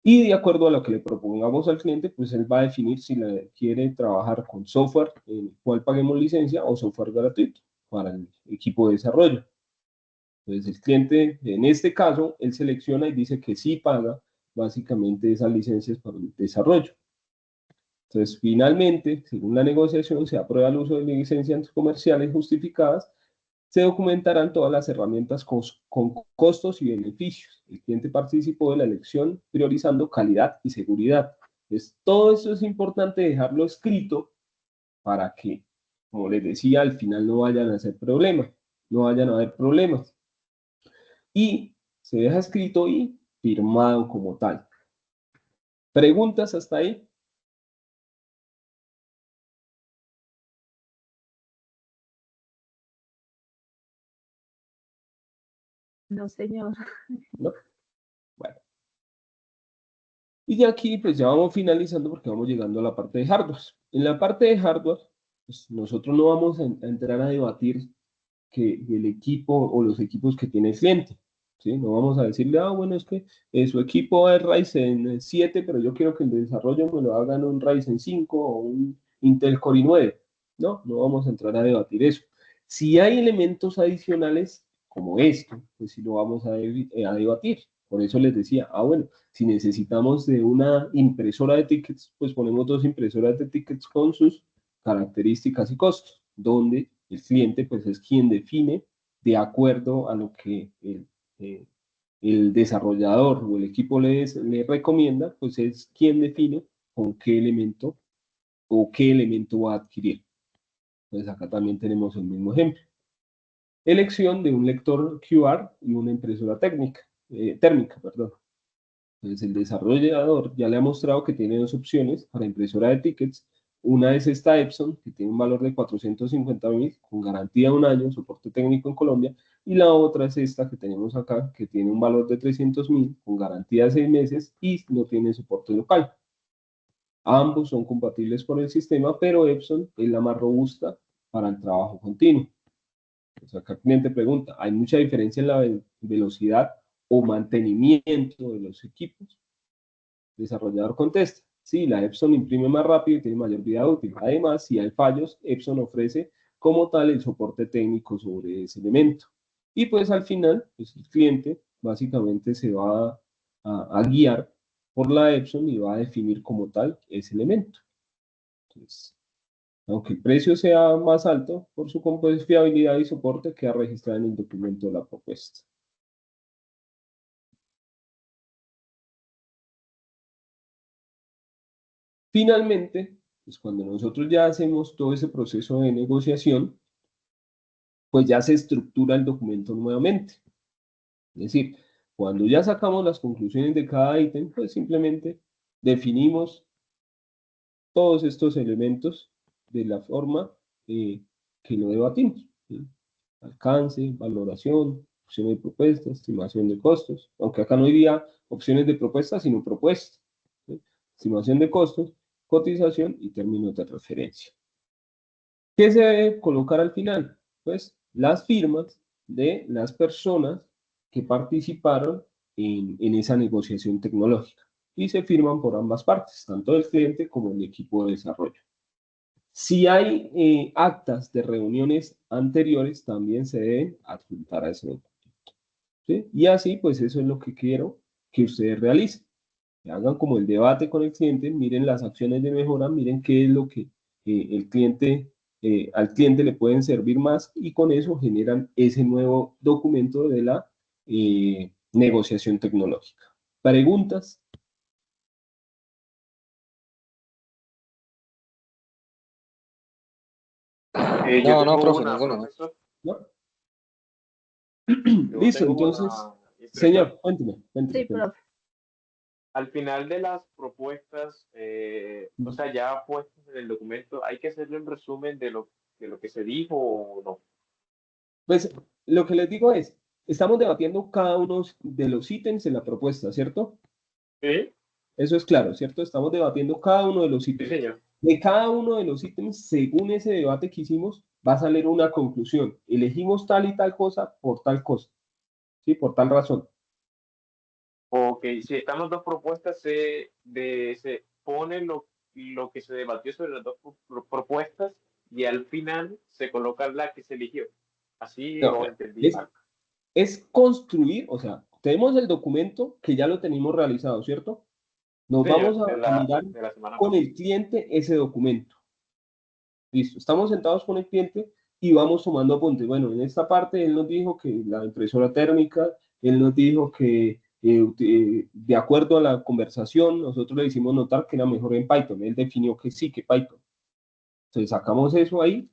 Y de acuerdo a lo que le propongamos al cliente, pues él va a definir si quiere trabajar con software en el cual paguemos licencia o software gratuito para el equipo de desarrollo. Entonces el cliente, en este caso, él selecciona y dice que sí paga básicamente esas licencias para el desarrollo. Entonces, finalmente, según la negociación, se aprueba el uso de licencias comerciales justificadas, se documentarán todas las herramientas con costos y beneficios. El cliente participó de la elección priorizando calidad y seguridad. Entonces, todo eso es importante dejarlo escrito para que, como les decía, al final no vayan a hacer problemas, no vayan a haber problemas. Y se deja escrito y firmado como tal. ¿Preguntas hasta ahí? No, señor. ¿No? Bueno. Y ya aquí, pues ya vamos finalizando porque vamos llegando a la parte de hardware. En la parte de hardware, pues nosotros no vamos a entrar a debatir que el equipo o los equipos que tiene el cliente, ¿sí? No vamos a decirle, bueno, es que su equipo es Ryzen 7, pero yo quiero que el desarrollo me lo hagan un Ryzen 5 o un Intel Core i9. No, no vamos a entrar a debatir eso. Si hay elementos adicionales como esto, pues sí lo vamos a debatir. Por eso les decía, bueno, si necesitamos de una impresora de tickets, pues ponemos dos impresoras de tickets con sus características y costos, donde el cliente pues es quien define de acuerdo a lo que el desarrollador o el equipo le recomienda, pues es quien define con qué elemento o qué elemento va a adquirir. Pues acá también tenemos el mismo ejemplo. Elección de un lector QR y una impresora térmica, perdón. Entonces el desarrollador ya le ha mostrado que tiene dos opciones para impresora de tickets. Una es esta Epson, que tiene un valor de 450.000 con garantía de un año, soporte técnico en Colombia. Y la otra es esta que tenemos acá, que tiene un valor de 300.000 con garantía de 6 meses y no tiene soporte local. Ambos son compatibles con el sistema, pero Epson es la más robusta para el trabajo continuo. Entonces acá el cliente pregunta, ¿hay mucha diferencia en la velocidad o mantenimiento de los equipos? El desarrollador contesta, sí, la Epson imprime más rápido y tiene mayor vida útil. Además, si hay fallos, Epson ofrece como tal el soporte técnico sobre ese elemento. Y pues al final, pues el cliente básicamente se va a guiar por la Epson y va a definir como tal ese elemento. Entonces, aunque el precio sea más alto, por su confiabilidad y soporte queda registrado en el documento de la propuesta. Finalmente, pues cuando nosotros ya hacemos todo ese proceso de negociación, pues ya se estructura el documento nuevamente. Es decir, cuando ya sacamos las conclusiones de cada ítem, pues simplemente definimos todos estos elementos de la forma que lo debatimos, ¿sí? Alcance, valoración, opción de propuesta, estimación de costos, aunque acá no diría opciones de propuesta, sino propuesta, ¿sí? Estimación de costos, cotización y términos de referencia. ¿Qué se debe colocar al final? Pues las firmas de las personas que participaron en esa negociación tecnológica y se firman por ambas partes, tanto el cliente como el equipo de desarrollo. Si hay actas de reuniones anteriores, también se deben adjuntar a ese documento, ¿sí? Y así, pues eso es lo que quiero que ustedes realicen. Que hagan como el debate con el cliente, miren las acciones de mejora, miren qué es lo que al cliente le pueden servir más y con eso generan ese nuevo documento de la negociación tecnológica. ¿Preguntas? Yo No, tengo profe, una, ninguno. profesor. ¿No? Yo Listo, tengo una, entonces, instructor. señor, cuénteme. Sí, profe. Al final de las propuestas, o sea, ya puestas en el documento, ¿hay que hacerle un resumen de lo que se dijo o no? Pues lo que les digo es, estamos debatiendo cada uno de los ítems en la propuesta, ¿cierto? Sí, Eso es claro, ¿cierto? Estamos debatiendo cada uno de los sí, ítems. señor. De cada uno de los ítems, según ese debate que hicimos, va a salir una conclusión. Elegimos tal y tal cosa por tal cosa, ¿sí? Por tal razón. Ok, si están las dos propuestas, se pone lo que se debatió sobre las dos propuestas y al final se coloca la que se eligió. Así No, o entendí es, mal. es construir, o sea, tenemos el documento que ya lo tenemos realizado, ¿cierto? Nos Sí, vamos de a mirar de la semana con pasada. el cliente ese documento. Listo, estamos sentados con el cliente y vamos tomando apuntes. Bueno, en esta parte él nos dijo que la impresora térmica, él nos dijo que de acuerdo a la conversación, nosotros le hicimos notar que era mejor en Python. Él definió que sí, que Python. Entonces sacamos eso ahí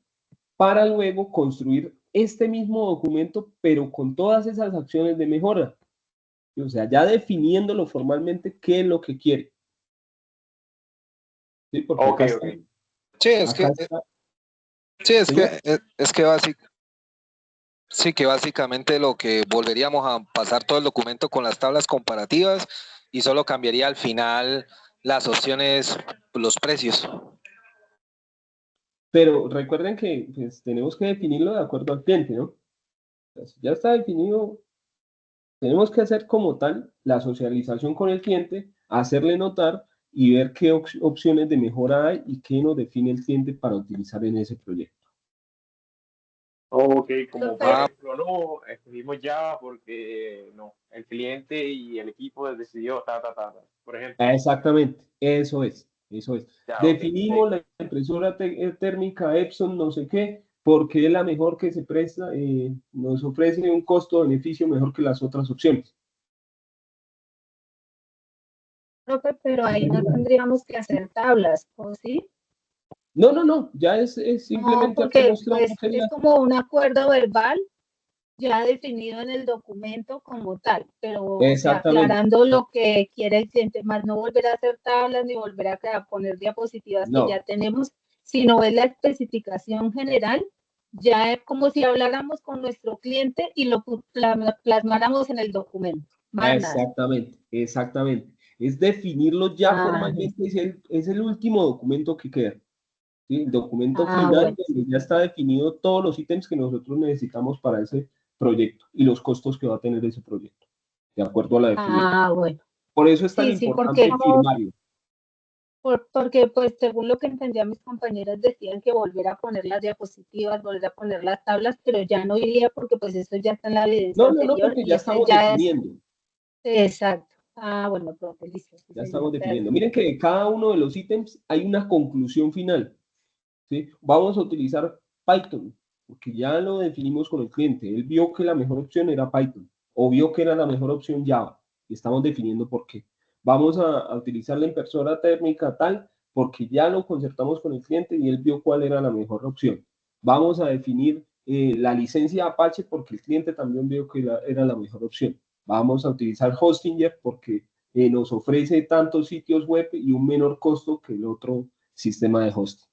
para luego construir este mismo documento, pero con todas esas acciones de mejora. O sea, ya definiéndolo formalmente qué es lo que quiere. ¿Sí? Porque Ok, acá ok. está. Sí, Acá está. sí, Señor. es que sí, que básicamente lo que volveríamos a pasar todo el documento con las tablas comparativas y solo cambiaría al final las opciones, los precios. Pero recuerden que pues, tenemos que definirlo de acuerdo al cliente, ¿no? Entonces, ya está definido, tenemos que hacer como tal la socialización con el cliente, hacerle notar y ver qué opciones de mejora hay y qué nos define el cliente para utilizar en ese proyecto. Ok, como por Profe, ejemplo, no, escogimos Java porque no, el cliente y el equipo decidió por ejemplo. Exactamente, eso es, eso es. Ya, ok, Definimos la impresora térmica Epson, no sé qué, porque es la mejor que se presta, nos ofrece un costo-beneficio mejor que las otras opciones. profe, pero ahí no tendríamos que hacer tablas, ¿o sí? No, no, no, ya es No, simplemente aquí porque mostramos pues en es la... como un acuerdo verbal ya definido en el documento como tal, pero o sea, Exactamente, aclarando lo que quiere el cliente, más no volver a hacer tablas ni volver a poner diapositivas que ya no, tenemos, sino es la especificación general, ya es como si habláramos con nuestro cliente y lo plasmáramos en el documento, más nada. exactamente, exactamente. Es definirlo ya Ah, formalmente, es el último documento que queda. ¿Sí? El documento final bueno, donde ya está definido todos los ítems que nosotros necesitamos para ese proyecto y los costos que va a tener ese proyecto, de acuerdo a la definición. bueno. Por eso es tan Sí, sí, importante porque firmarlo. porque, pues, según lo que entendía, mis compañeras decían que volver a poner las diapositivas, volver a poner las tablas, pero ya no iría porque, pues, esto ya está en la evidencia No, no, no, anterior porque y ya ese estamos ya es definiendo, exacto. Bueno, profe, listo, sí, ya señor, estamos definiendo. gracias. Miren que de cada uno de los ítems hay una conclusión final. ¿Sí? Vamos a utilizar Python, porque ya lo definimos con el cliente. Él vio que la mejor opción era Python, o vio que era la mejor opción Java, y estamos definiendo por qué. Vamos a utilizar la impresora térmica tal, porque ya lo concertamos con el cliente y él vio cuál era la mejor opción. Vamos a definir la licencia Apache, porque el cliente también vio que era la mejor opción. Vamos a utilizar Hostinger, porque nos ofrece tantos sitios web y un menor costo que el otro sistema de hosting.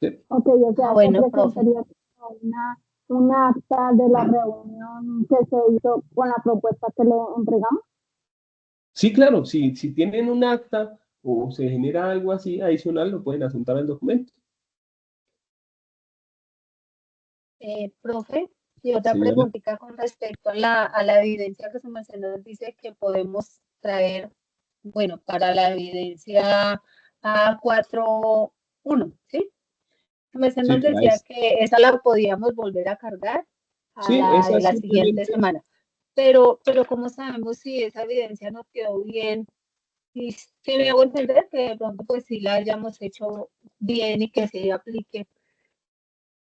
¿Sí? Ok, o sea, se Bueno, profe. presentaría una acta de la reunión que se hizo con la propuesta que le entregamos. Sí, claro, si tienen un acta o se genera algo así adicional, lo pueden adjuntar al documento. Profe, y otra Señora. preguntita con respecto a la evidencia que se mencionó, dice que podemos traer, bueno, para la evidencia A41, ¿sí? Se Sí, nos para decía eso. que esa la podíamos volver a cargar a Sí, la esa de la siguiente simplemente, semana. Pero ¿cómo sabemos si esa evidencia nos quedó bien? Y si me hago entender que de pronto pues sí la hayamos hecho bien y que se aplique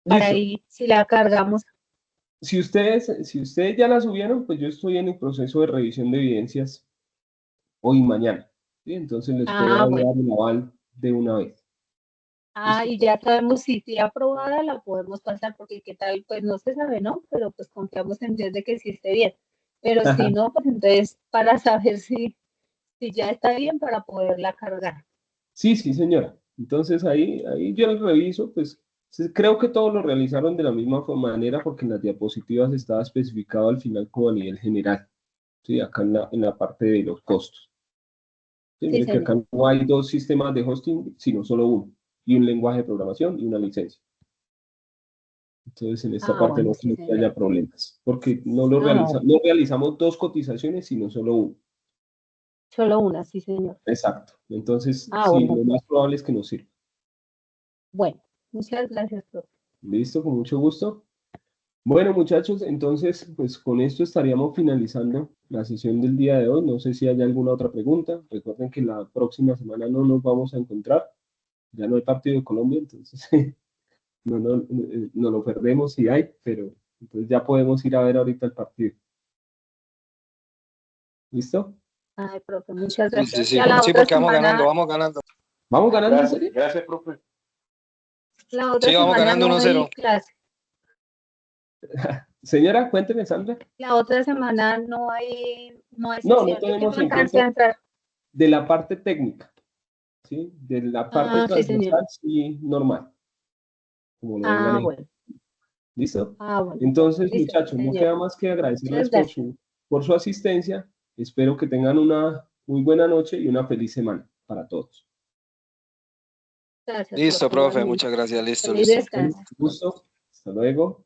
para listo. ahí, si la cargamos. Si ustedes ya la subieron, pues yo estoy en el proceso de revisión de evidencias hoy y mañana. ¿Sí? Entonces les puedo Bueno. dar el aval de una vez. ¿Listo? Y ya sabemos si aprobada la podemos pasar, porque qué tal, pues no se sabe, ¿no? Pero pues confiamos en Dios de que sí esté bien. Pero si no, pues entonces para saber si ya está bien para poderla cargar. Sí, sí, señora. Entonces ahí yo lo reviso, pues creo que todos lo realizaron de la misma manera porque en las diapositivas estaba especificado al final como a nivel general, ¿sí? Acá en la parte de los costos. ¿Sí? Sí, Miren que acá señor. no hay dos sistemas de hosting, sino solo uno, y un lenguaje de programación y una licencia. Entonces en esta parte Bueno, no sí, creo que señor. haya problemas, porque No, no realizamos dos cotizaciones, sino solo una. solo una, sí, señor. Exacto. Entonces, sí, Bueno, lo más probable es que nos sirva. bueno, muchas gracias, profe. ¿Listo? Con mucho gusto. Bueno, muchachos, entonces, pues con esto estaríamos finalizando la sesión del día de hoy. No sé si hay alguna otra pregunta. Recuerden que la próxima semana no nos vamos a encontrar. Ya no hay partido de Colombia, entonces no lo perdemos si hay, pero entonces ya podemos ir a ver ahorita el partido. ¿Listo? Ay, profe, muchas Sí, gracias. sí, Y a la sí, otra porque vamos semana, ganando, vamos ganando. ¿Vamos ganando en Gracias, serio? gracias, profe. la otra Sí, vamos semana ganando no hay 1-0. clase. Señora, cuénteme, Sandra. La otra semana no hay No sesión. Es que tenemos no alcancé a encuentro entrar. de la parte técnica, ¿sí? De la parte Ah, sí, señor. transversal, sí, normal, como lo ven Ah, manejando. bueno. ¿Listo? Ah, bueno. Entonces, Listo, sí, muchachos, no señor. queda más que agradecerles Muchas gracias. por su asistencia. Espero que tengan una muy buena noche y una feliz semana para todos. Gracias, Listo, profe, profe, igualmente. muchas gracias, listo, Feliz listo. Bueno, descanso. gusto. Hasta luego.